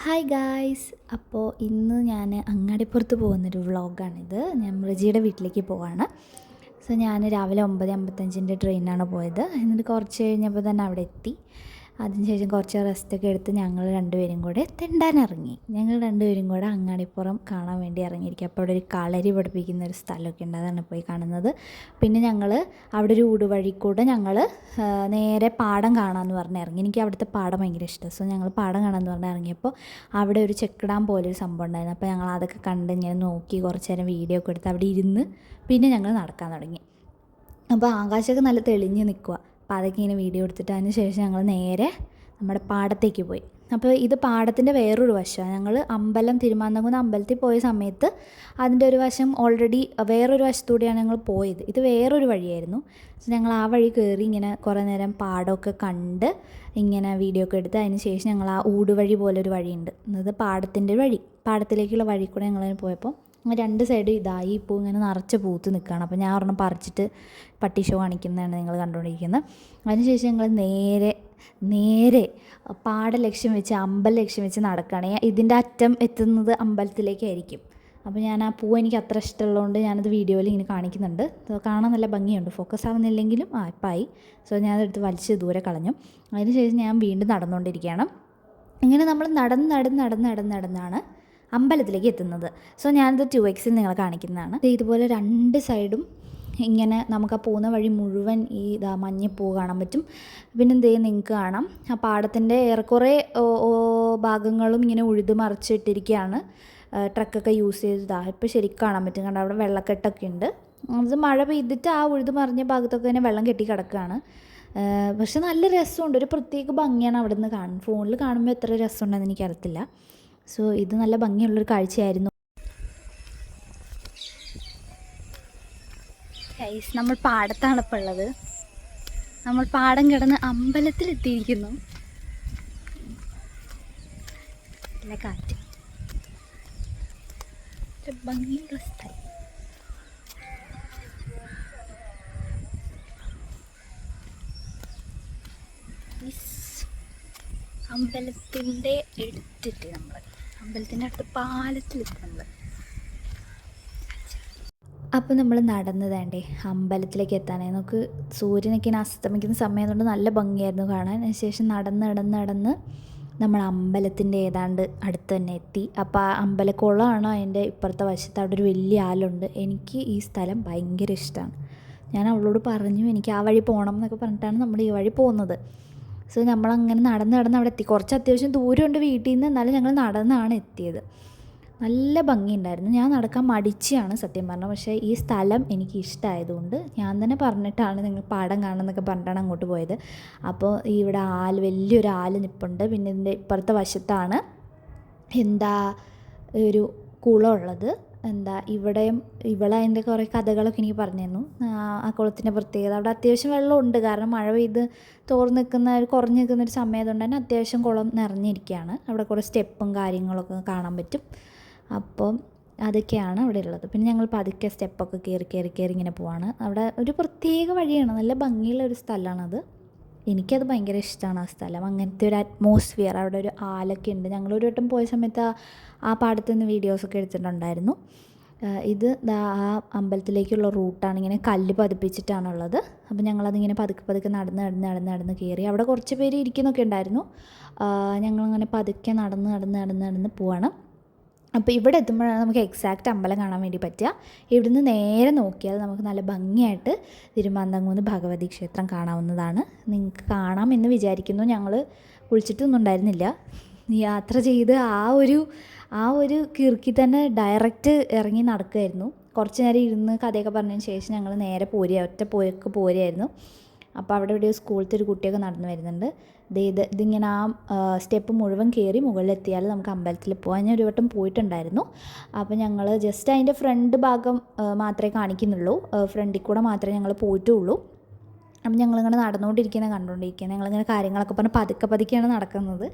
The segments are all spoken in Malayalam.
Hi guys. അപ്പോൾ ഇന്ന് ഞാൻ അങ്ങാടിപ്പുറത്ത് പോകുന്നൊരു വ്ളോഗാണിത്. ഞാൻ മൃജിയുടെ വീട്ടിലേക്ക് പോവാണ്. സോ ഞാൻ രാവിലെ 9:55 ട്രെയിനാണ് പോയത്. എന്നിട്ട് കുറച്ച് കഴിഞ്ഞപ്പോൾ തന്നെ അവിടെ എത്തി. അതിനുശേഷം കുറച്ച് റെസ്റ്റൊക്കെ എടുത്ത് ഞങ്ങൾ രണ്ടുപേരും കൂടെ തെണ്ടാനിറങ്ങി. ഞങ്ങൾ രണ്ടുപേരും കൂടെ അങ്ങാടിപ്പുറം കാണാൻ വേണ്ടി ഇറങ്ങിയിരിക്കും. അപ്പോൾ അവിടെ ഒരു കളരി പഠിപ്പിക്കുന്ന ഒരു സ്ഥലമൊക്കെ ഉണ്ട്, അതാണ് പോയി കാണുന്നത്. പിന്നെ ഞങ്ങൾ അവിടെ ഒരു ഊടുവഴി കൂടെ ഞങ്ങൾ നേരെ പാടം കാണാമെന്ന് പറഞ്ഞ് ഇറങ്ങി. എനിക്ക് അവിടുത്തെ പാടം ഭയങ്കര ഇഷ്ടം. സോ ഞങ്ങൾ പാടം കാണാമെന്ന് പറഞ്ഞ് ഇറങ്ങിയപ്പോൾ അവിടെ ഒരു ചെക്ക് ഡാം പോലെ ഒരു സംഭവം ഉണ്ടായിരുന്നു. അപ്പോൾ ഞങ്ങൾ അതൊക്കെ കണ്ട് ഇങ്ങനെ നോക്കി കുറച്ച് നേരം വീഡിയോ ഒക്കെ എടുത്ത് അവിടെ ഇരുന്ന് പിന്നെ ഞങ്ങൾ നടക്കാൻ തുടങ്ങി. അപ്പോൾ ആകാശമൊക്കെ നല്ല തെളിഞ്ഞ് നിൽക്കുക. അപ്പോൾ അതൊക്കെ ഇങ്ങനെ വീഡിയോ എടുത്തിട്ട് അതിന് ശേഷം ഞങ്ങൾ നേരെ നമ്മുടെ പാടത്തേക്ക് പോയി. അപ്പോൾ ഇത് പാടത്തിൻ്റെ വേറൊരു വശമാണ്. ഞങ്ങൾ തിരുമാന്താംകുന്ന് അമ്പലത്തിൽ പോയ സമയത്ത് അതിൻ്റെ ഒരു വശം ഓൾറെഡി വേറൊരു വശത്തൂടെയാണ് ഞങ്ങൾ പോയത്. ഇത് വേറൊരു വഴിയായിരുന്നു. സോ ഞങ്ങൾ ആ വഴി കയറി ഇങ്ങനെ കുറേ നേരം പാടമൊക്കെ കണ്ട് ഇങ്ങനെ വീഡിയോ ഒക്കെ എടുത്ത് അതിന് ശേഷം ഞങ്ങൾ ആ ഊടുവഴി പോലൊരു വഴിയുണ്ട്, അത് പാടത്തിൻ്റെ വഴി, പാടത്തിലേക്കുള്ള വഴി കൂടെ ഞങ്ങളതിന് പോയപ്പോൾ രണ്ട് സൈഡ് ഇതായി ഇപ്പോൾ ഇങ്ങനെ നിറച്ച് പൂത്ത് നിൽക്കുകയാണ്. അപ്പോൾ ഞാൻ ഒരെണ്ണം പറിച്ചിട്ട് പട്ടി ഷോ കാണിക്കുന്നതാണ് നിങ്ങൾ കണ്ടുകൊണ്ടിരിക്കുന്നത്. അതിനുശേഷം ഞങ്ങൾ നേരെ പാടം ലക്ഷ്യം വെച്ച് അമ്പലം ലക്ഷ്യം വെച്ച് നടക്കുകയാണ്. ഇതിൻ്റെ അറ്റം എത്തുന്നത് അമ്പലത്തിലേക്കായിരിക്കും. അപ്പോൾ ഞാൻ ആ പൂ എനിക്ക് അത്ര ഇഷ്ടമുള്ളതുകൊണ്ട് ഞാനത് വീഡിയോയിൽ ഇങ്ങനെ കാണിക്കുന്നുണ്ട്. കാണാൻ നല്ല ഭംഗിയുണ്ട്, ഫോക്കസ് ആവുന്നില്ലെങ്കിലും ഇപ്പായി. സോ ഞാനതെടുത്ത് വലിച്ച് ദൂരെ കളഞ്ഞു. അതിനുശേഷം ഞാൻ വീണ്ടും നടന്നുകൊണ്ടിരിക്കുകയാണ്. ഇങ്ങനെ നമ്മൾ നടന്നാണ് അമ്പലത്തിലേക്ക് എത്തുന്നത്. സോ ഞാനത് 2x നിങ്ങളെ കാണിക്കുന്നതാണ്. ഇതുപോലെ രണ്ട് സൈഡും ഇങ്ങനെ നമുക്ക് ആ പോകുന്ന വഴി മുഴുവൻ ഈ മഞ്ഞപ്പൂ കാണാൻ പറ്റും. പിന്നെ നിങ്ങൾക്ക് കാണാം ആ പാടത്തിൻ്റെ ഏറെക്കുറെ ഭാഗങ്ങളും ഇങ്ങനെ ഉഴുത് മറിച്ചിട്ടിരിക്കുകയാണ്. ട്രക്കൊക്കെ യൂസ് ചെയ്തതാ ഇപ്പോൾ ശരിക്കും കാണാൻ പറ്റും. കാരണം അവിടെ വെള്ളക്കെട്ടൊക്കെ ഉണ്ട്. അത് മഴ പെയ്തിട്ട് ആ ഉഴുത് മറിഞ്ഞ ഭാഗത്തൊക്കെ തന്നെ വെള്ളം കെട്ടി കിടക്കുകയാണ്. പക്ഷെ നല്ല രസമുണ്ട്, ഒരു പ്രത്യേക ഭംഗിയാണ് അവിടെ നിന്ന് കാണുന്നത്. ഫോണിൽ കാണുമ്പോൾ എത്ര രസമുണ്ടെന്ന് എനിക്കറിയത്തില്ല. സോ ഇത് നല്ല ഭംഗിയുള്ളൊരു കാഴ്ചയായിരുന്നു. ഗൈസ്, നമ്മൾ പാടത്താണ് ഇപ്പോൾ ഉള്ളത്. നമ്മൾ പാടം കിടന്ന് അമ്പലത്തിലെത്തിയിരിക്കുന്നു. നല്ല കാറ്റ്, ഭംഗിയുള്ള സ്ഥലം. അമ്പലത്തിൻ്റെ എടുത്തിട്ട് നമ്മൾ അമ്പലത്തിൻ്റെ അടുത്ത് പാലത്തിലെത്തി നമ്മൾ. അപ്പോൾ നമ്മൾ നടന്നതേണ്ടേ അമ്പലത്തിലേക്ക് എത്താനായി. നമുക്ക് സൂര്യനൊക്കെ ഇങ്ങനെ അസ്തമിക്കുന്ന സമയം കൊണ്ട് നല്ല ഭംഗിയായിരുന്നു കാണാൻ. അതിനുശേഷം നടന്ന് നമ്മൾ അമ്പലത്തിൻ്റെ ഏതാണ്ട് അടുത്ത് തന്നെ എത്തി. അപ്പോൾ ആ അമ്പലക്കുളമാണ് അതിൻ്റെ ഇപ്പുറത്തെ വശത്ത്. അവിടെ ഒരു വലിയ ആലുണ്ട്. എനിക്ക് ഈ സ്ഥലം ഭയങ്കര ഇഷ്ടമാണ്. ഞാൻ അവളോട് പറഞ്ഞു എനിക്ക് ആ വഴി പോകണം എന്നൊക്കെ പറഞ്ഞിട്ടാണ് നമ്മൾ ഈ വഴി പോകുന്നത്. സോ നമ്മളങ്ങനെ നടന്ന് അവിടെ എത്തി. കുറച്ച് അത്യാവശ്യം ദൂരമുണ്ട് വീട്ടിൽ നിന്ന്, എന്നാലും ഞങ്ങൾ നടന്നാണ് എത്തിയത്. നല്ല ഭംഗിയുണ്ടായിരുന്നു. ഞാൻ നടക്കാൻ മടിച്ചാണ് സത്യം പറഞ്ഞത്. പക്ഷേ ഈ സ്ഥലം എനിക്ക് ഇഷ്ടമായതുകൊണ്ട് ഞാൻ തന്നെ പറഞ്ഞിട്ടാണ് നിങ്ങൾ പാടം കാണുന്നൊക്കെ പറഞ്ഞിട്ടാണ് അങ്ങോട്ട് പോയത്. അപ്പോൾ ഇവിടെ വലിയൊരു ആല് നിൽപ്പുണ്ട്. പിന്നെ ഇതിൻ്റെ ഇപ്പുറത്തെ വശത്താണ് ഒരു കുളമുള്ളത്. അതിൻ്റെ കുറേ കഥകളൊക്കെ എനിക്ക് പറഞ്ഞു തന്നു. ആ കുളത്തിൻ്റെ പ്രത്യേകത, അവിടെ അത്യാവശ്യം വെള്ളമുണ്ട്. കാരണം മഴ പെയ്ത് കുറഞ്ഞു നിൽക്കുന്നൊരു സമയത്തുകൊണ്ട് തന്നെ അത്യാവശ്യം കുളം നിറഞ്ഞിരിക്കുകയാണ്. അവിടെ കുറേ സ്റ്റെപ്പും കാര്യങ്ങളൊക്കെ കാണാൻ പറ്റും. അപ്പം അതൊക്കെയാണ് അവിടെ ഉള്ളത്. പിന്നെ ഞങ്ങൾ പതുക്കെ സ്റ്റെപ്പൊക്കെ കയറി ഇങ്ങനെ പോവാണ്. അവിടെ ഒരു പ്രത്യേക വഴിയാണ്, നല്ല ഭംഗിയുള്ള ഒരു സ്ഥലമാണത്. എനിക്കത് ഭയങ്കര ഇഷ്ടമാണ് ആ സ്ഥലം. അങ്ങനത്തെ ഒരു അറ്റ്മോസ്ഫിയർ, അവിടെ ഒരു ആലൊക്കെ ഉണ്ട്. ഞങ്ങളൊരു വട്ടം പോയ സമയത്ത് ആ പാടത്തു നിന്ന് വീഡിയോസൊക്കെ എടുത്തിട്ടുണ്ടായിരുന്നു. ഇത് ആ അമ്പലത്തിലേക്കുള്ള റൂട്ടാണ്. ഇങ്ങനെ കല്ല് പതിപ്പിച്ചിട്ടാണുള്ളത്. അപ്പോൾ ഞങ്ങളതിങ്ങനെ പതുക്കെ നടന്ന് കയറി. അവിടെ കുറച്ച് പേര് ഇരിക്കുന്നൊക്കെ ഉണ്ടായിരുന്നു. ഞങ്ങളങ്ങനെ പതുക്കെ നടന്ന് പോവാണ്. അപ്പോൾ ഇവിടെ എത്തുമ്പോഴാണ് നമുക്ക് എക്സാക്റ്റ് അമ്പലം കാണാൻ വേണ്ടി പറ്റുക. ഇവിടുന്ന് നേരെ നോക്കിയാൽ നമുക്ക് നല്ല ഭംഗിയായിട്ട് തിരുമാന്താംകുന്ന് ഭഗവതി ക്ഷേത്രം കാണാവുന്നതാണ്. നിങ്ങൾക്ക് കാണാമെന്ന് വിചാരിക്കുന്നു. ഞങ്ങൾ കുളിച്ചിട്ടൊന്നും ഉണ്ടായിരുന്നില്ല. യാത്ര ചെയ്ത് ആ ഒരു കിറുക്കി തന്നെ ഡയറക്റ്റ് ഇറങ്ങി നടക്കുമായിരുന്നു. കുറച്ച് നേരം ഇരുന്ന് കഥയൊക്കെ പറഞ്ഞതിന് ശേഷം ഞങ്ങൾ നേരെ ഒറ്റ പോരുമായിരുന്നു. അപ്പോൾ അവിടെ ഒരു സ്കൂളിലത്തെ ഒരു കുട്ടിയൊക്കെ നടന്നു വരുന്നുണ്ട്. ഇതിങ്ങനെ ആ സ്റ്റെപ്പ് മുഴുവൻ കയറി മുകളിലെത്തിയാൽ നമുക്ക് അമ്പലത്തിൽ പോകാൻ. ഞാൻ ഒരു വട്ടം പോയിട്ടുണ്ടായിരുന്നു. അപ്പോൾ ഞങ്ങൾ ജസ്റ്റ് അതിൻ്റെ ഫ്രണ്ട് ഭാഗം മാത്രമേ കാണിക്കുന്നുള്ളൂ. ഫ്രണ്ടിൽ കൂടെ മാത്രമേ ഞങ്ങൾ പോയിട്ടുള്ളൂ. അപ്പം ഞങ്ങളിങ്ങനെ കണ്ടുകൊണ്ടിരിക്കുന്നത് ഞങ്ങളിങ്ങനെ കാര്യങ്ങളൊക്കെ പറഞ്ഞ് പതുക്കെ പതുക്കെയാണ് നടക്കുന്നത്.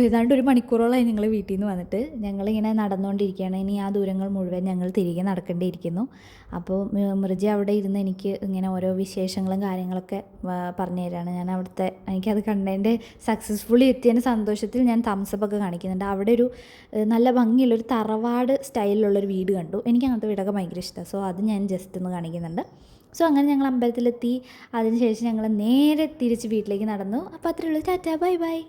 ഏതാണ്ട് ഒരു മണിക്കൂറോളമായി ഞങ്ങൾ വീട്ടിൽ നിന്ന് വന്നിട്ട് ഞങ്ങളിങ്ങനെ നടന്നുകൊണ്ടിരിക്കുകയാണ്. ഇനി ആ ദൂരങ്ങൾ മുഴുവൻ ഞങ്ങൾ തിരികെ നടക്കേണ്ടിയിരിക്കുന്നു. അപ്പോൾ മിർജി അവിടെ ഇരുന്ന് എനിക്ക് ഇങ്ങനെ ഓരോ വിശേഷങ്ങളും കാര്യങ്ങളൊക്കെ പറഞ്ഞു തരാണ്. ഞാൻ അവിടുത്തെ എനിക്കത് കണ്ടതിൻ്റെ സക്സസ്ഫുള്ളി എത്തിയതിൻ്റെ സന്തോഷത്തിൽ ഞാൻ തംസപ്പൊക്കെ കാണിക്കുന്നുണ്ട്. അവിടെ ഒരു നല്ല ഭംഗിയുള്ളൊരു തറവാട് സ്റ്റൈലിലുള്ളൊരു വീട് കണ്ടു. എനിക്ക് അങ്ങനത്തെ വീടൊക്കെ ഭയങ്കര ഇഷ്ടമാണ്. സോ അത് ഞാൻ ജസ്റ്റ് ഒന്ന് കാണിക്കുന്നുണ്ട്. സോ അങ്ങനെ ഞങ്ങൾ അമ്പലത്തിലെത്തി. അതിനുശേഷം ഞങ്ങൾ നേരെ തിരിച്ച് വീട്ടിലേക്ക് നടന്നു. അപ്പോൾ അത്രയേ ഉള്ളൂ. Tata, bye bye.